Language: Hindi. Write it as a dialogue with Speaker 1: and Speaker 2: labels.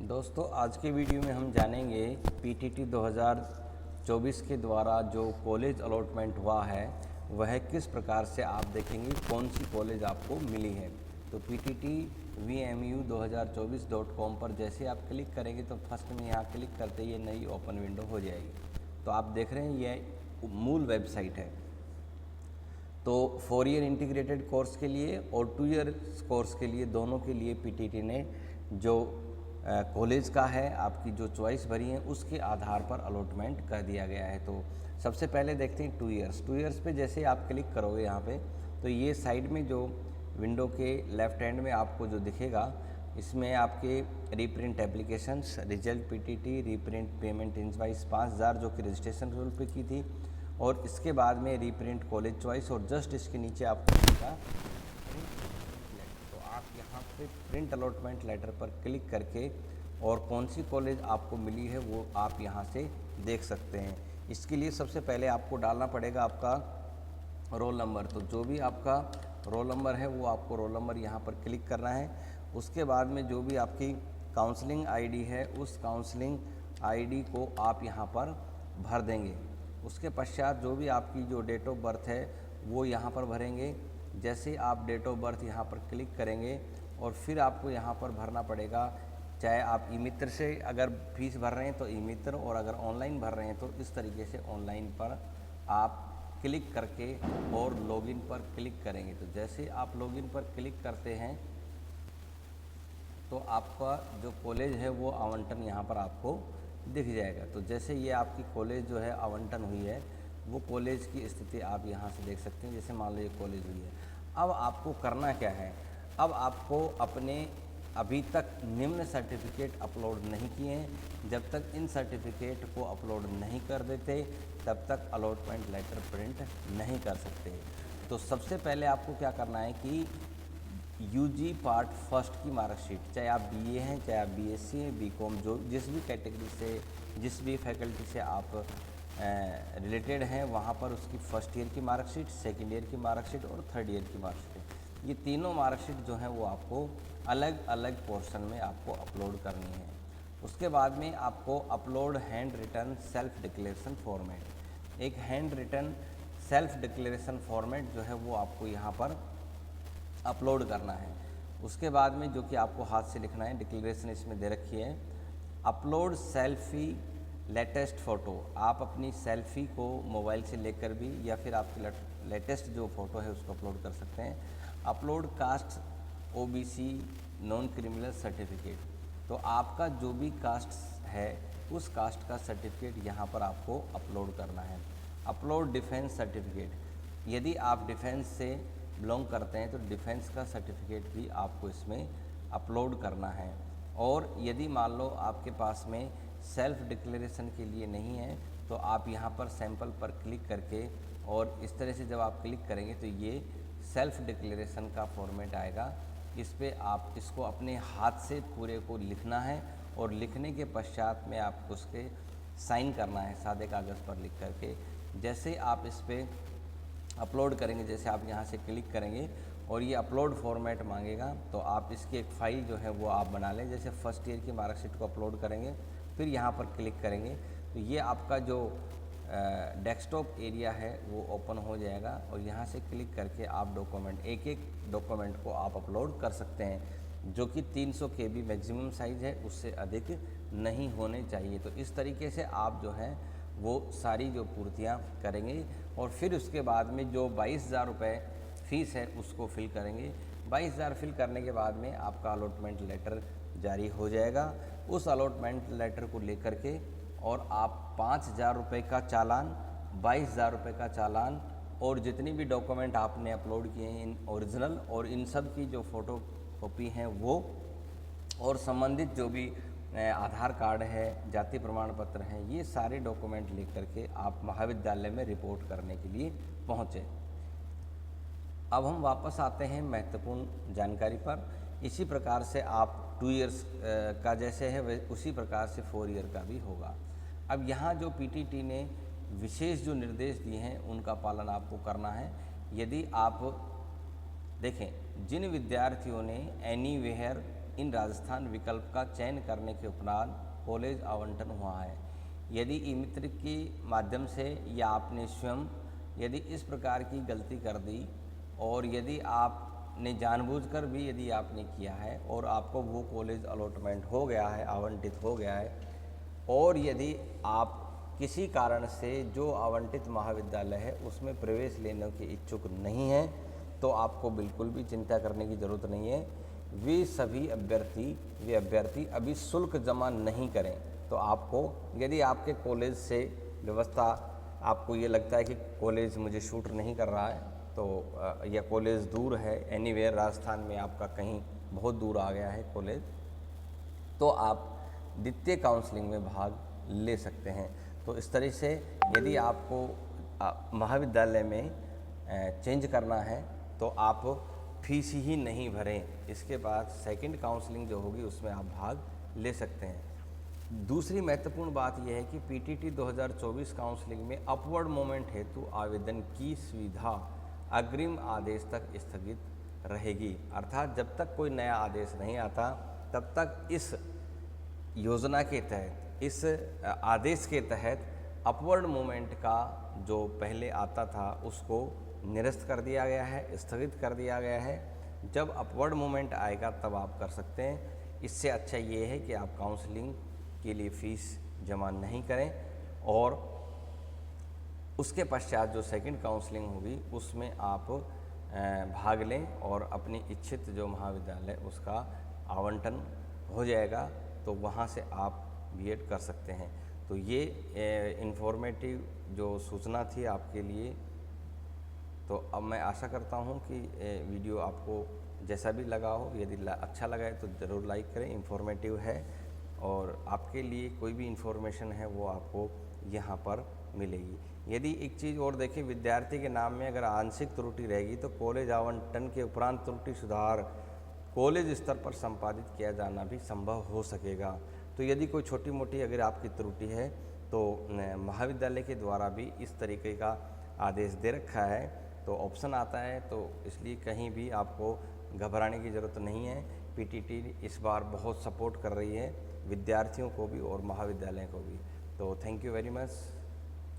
Speaker 1: दोस्तों आज के वीडियो में हम जानेंगे पीटीटी 2024 के द्वारा जो कॉलेज अलॉटमेंट हुआ है वह किस प्रकार से आप देखेंगे कौन सी कॉलेज आपको मिली है। तो pttvmu2024.com पर जैसे आप क्लिक करेंगे तो फर्स्ट में यहाँ क्लिक करते ये नई ओपन विंडो हो जाएगी। तो आप देख रहे हैं यह मूल वेबसाइट है। तो 4 ईयर इंटीग्रेटेड कोर्स के लिए और 2 ईयर कोर्स के लिए दोनों के लिए पीटीटी ने जो कॉलेज का है आपकी जो चॉइस भरी है उसके आधार पर अलॉटमेंट कर दिया गया है। तो सबसे पहले देखते हैं 2 ईयर्स पे जैसे आप क्लिक करोगे यहाँ पे तो ये साइड में जो विंडो के लेफ्ट हैंड में आपको जो दिखेगा इसमें आपके reprint applications, result PTT, reprint payment invoice 5000 जो कि रजिस्ट्रेशन रोल पे की थी, और इसके बाद में रीप्रिंट कॉलेज चॉइस, और जस्ट इसके नीचे आपको मिलेगा। तो आप यहाँ पे प्रिंट अलॉटमेंट लेटर पर क्लिक करके और कौन सी कॉलेज आपको मिली है वो आप यहाँ से देख सकते हैं। इसके लिए सबसे पहले आपको डालना पड़ेगा आपका रोल नंबर। तो जो भी आपका रोल नंबर है वो आपको रोल नंबर यहाँ पर क्लिक करना है। उसके बाद में जो भी आपकी काउंसलिंग आईडी है उस काउंसलिंग आईडी को आप यहाँ पर भर देंगे। उसके पश्चात जो भी आपकी जो डेट ऑफ बर्थ है वो यहाँ पर भरेंगे। जैसे आप डेट ऑफ बर्थ यहाँ पर क्लिक करेंगे और फिर आपको यहाँ पर भरना पड़ेगा, चाहे आप ई मित्र से अगर फीस भर रहे हैं तो ई मित्र, और अगर ऑनलाइन भर रहे हैं तो इस तरीके से ऑनलाइन पर आप क्लिक करके और लॉगिन पर क्लिक करेंगे। तो जैसे आप लॉगिन पर क्लिक करते हैं तो आपका जो कॉलेज है वो आवंटन यहाँ पर आपको दिख जाएगा। तो जैसे ये आपकी कॉलेज जो है आवंटन हुई है वो कॉलेज की स्थिति आप यहाँ से देख सकते हैं। जैसे मान लो ये कॉलेज हुई है। अब आपको करना क्या है, अब आपको अपने अभी तक निम्न सर्टिफिकेट अपलोड नहीं किए हैं। जब तक इन सर्टिफिकेट को अपलोड नहीं कर देते तब तक अलॉटमेंट लेटर प्रिंट नहीं कर सकते। तो सबसे पहले आपको क्या करना है कि यूजी पार्ट फर्स्ट की मार्कशीट, चाहे आप बीए हैं, चाहे आप बीएससी हैं, बीकॉम, जो जिस भी कैटेगरी से, जिस भी फैकल्टी से आप रिलेटेड हैं वहाँ पर उसकी फर्स्ट ईयर की मार्कशीट, सेकेंड ईयर की मार्कशीट और थर्ड ईयर की मार्कशीट, ये तीनों मार्कशीट जो हैं वो आपको अलग अलग पोर्शन में आपको अपलोड करनी है। उसके बाद में आपको upload handwritten self declaration format, एक handwritten self declaration format जो है वो आपको यहाँ पर अपलोड करना है। उसके बाद में जो कि आपको हाथ से लिखना है, डिक्लेरेशन इसमें दे रखी है, अपलोड सेल्फी लेटेस्ट फ़ोटो, आप अपनी सेल्फ़ी को मोबाइल से लेकर भी या फिर आपकी लेटेस्ट जो फ़ोटो है उसको अपलोड कर सकते हैं। Upload caste OBC non criminal certificate, तो आपका जो भी कास्ट है उस कास्ट का सर्टिफिकेट यहाँ पर आपको अपलोड करना है। अपलोड डिफेंस सर्टिफिकेट, यदि आप डिफेंस से बिलोंग करते हैं तो डिफेंस का सर्टिफिकेट भी आपको इसमें अपलोड करना है। और यदि मान लो आपके पास में सेल्फ डिक्लेरेशन के लिए नहीं है तो आप यहाँ पर सैंपल पर क्लिक करके, और इस तरह से जब आप क्लिक करेंगे तो ये सेल्फ डिक्लेरेशन का फॉर्मेट आएगा। इस पर आप इसको अपने हाथ से पूरे को लिखना है और लिखने के पश्चात में आपको उसके साइन करना है सादे कागज़ पर लिख करके। जैसे आप इस पर अपलोड करेंगे, जैसे आप यहाँ से क्लिक करेंगे और ये अपलोड फॉर्मेट मांगेगा तो आप इसकी एक फ़ाइल जो है वो आप बना लें। जैसे फर्स्ट ईयर की मार्कशीट को अपलोड करेंगे, फिर यहाँ पर क्लिक करेंगे तो ये आपका जो डेस्कटॉप एरिया है वो ओपन हो जाएगा, और यहाँ से क्लिक करके आप डॉक्यूमेंट, एक एक डॉक्यूमेंट को आप अपलोड कर सकते हैं, जो कि 300 KB मैक्सिमम साइज़ है, उससे अधिक नहीं होने चाहिए। तो इस तरीके से आप जो है वो सारी जो पूर्तियाँ करेंगे और फिर उसके बाद में जो 22,000 रुपये फ़ीस है उसको फिल करेंगे। 22,000 फिल करने के बाद में आपका अलॉटमेंट लेटर जारी हो जाएगा। उस अलॉटमेंट लेटर को लेकर के और आप 5,000 रुपये का चालान, 22,000 रुपये का चालान, और जितनी भी डॉक्यूमेंट आपने अपलोड किए हैं इन ओरिजिनल और इन सब की जो फ़ोटो कॉपी हैं वो, और संबंधित जो भी आधार कार्ड है, जाति प्रमाण पत्र हैं, ये सारे डॉक्यूमेंट लेकर के आप महाविद्यालय में रिपोर्ट करने के लिए पहुँचे। अब हम वापस आते हैं महत्वपूर्ण जानकारी पर। इसी प्रकार से आप 2 ईयर्स का जैसे है उसी प्रकार से 4 ईयर का भी होगा। अब यहाँ जो पीटीटी ने विशेष जो निर्देश दिए हैं उनका पालन आपको करना है। यदि आप देखें, जिन विद्यार्थियों ने एनीवेयर इन राजस्थान विकल्प का चयन करने के उपरांत कॉलेज आवंटन हुआ है। यदि ई मित्र के माध्यम से या आपने स्वयं यदि इस प्रकार की गलती कर दी और यदि आपने जानबूझकर भी यदि आपने किया है और आपको वो कॉलेज अलॉटमेंट हो गया है, आवंटित हो गया है, और यदि आप किसी कारण से जो आवंटित महाविद्यालय है उसमें प्रवेश लेने के इच्छुक नहीं हैं, तो आपको बिल्कुल भी चिंता करने की ज़रूरत नहीं है। वे सभी अभ्यर्थी अभी शुल्क जमा नहीं करें। तो आपको यदि आपके कॉलेज से व्यवस्था आपको ये लगता है कि कॉलेज मुझे शूट नहीं कर रहा है, तो या कॉलेज दूर है, एनीवेयर राजस्थान में आपका कहीं बहुत दूर आ गया है कॉलेज, तो आप द्वितीय काउंसलिंग में भाग ले सकते हैं। तो इस तरह से यदि आपको महाविद्यालय में चेंज करना है तो आप फीस ही नहीं भरें, इसके बाद सेकंड काउंसलिंग जो होगी उसमें आप भाग ले सकते हैं। दूसरी महत्वपूर्ण बात यह है कि पीटीटी 2024 काउंसलिंग में अपवर्ड मोमेंट हेतु आवेदन की सुविधा अग्रिम आदेश तक स्थगित रहेगी। अर्थात जब तक कोई नया आदेश नहीं आता तब तक इस योजना के तहत, इस आदेश के तहत अपवर्ड मोमेंट का जो पहले आता था उसको निरस्त कर दिया गया है, स्थगित कर दिया गया है। जब अपवर्ड मोमेंट आएगा तब आप कर सकते हैं। इससे अच्छा ये है कि आप काउंसलिंग के लिए फ़ीस जमा नहीं करें और उसके पश्चात जो सेकंड काउंसलिंग होगी उसमें आप भाग लें और अपनी इच्छित जो महाविद्यालय उसका आवंटन हो जाएगा, तो वहाँ से आप बीएड कर सकते हैं। तो ये इन्फॉर्मेटिव जो सूचना थी आपके लिए। तो अब मैं आशा करता हूँ कि वीडियो आपको जैसा भी लगा हो, यदि अच्छा लगा है तो ज़रूर लाइक करें। इन्फॉर्मेटिव है और आपके लिए कोई भी इन्फॉर्मेशन है वो आपको यहाँ पर मिलेगी। यदि एक चीज़ और देखें, विद्यार्थी के नाम में अगर आंशिक त्रुटि रहेगी तो कॉलेज आवंटन के उपरांत त्रुटि सुधार कॉलेज स्तर पर संपादित किया जाना भी संभव हो सकेगा। तो यदि कोई छोटी मोटी अगर आपकी त्रुटि है तो महाविद्यालय के द्वारा भी इस तरीके का आदेश दे रखा है, तो ऑप्शन आता है, तो इसलिए कहीं भी आपको घबराने की ज़रूरत नहीं है। पीटीटी इस बार बहुत सपोर्ट कर रही है विद्यार्थियों को भी और महाविद्यालय को भी। तो थैंक यू वेरी मच।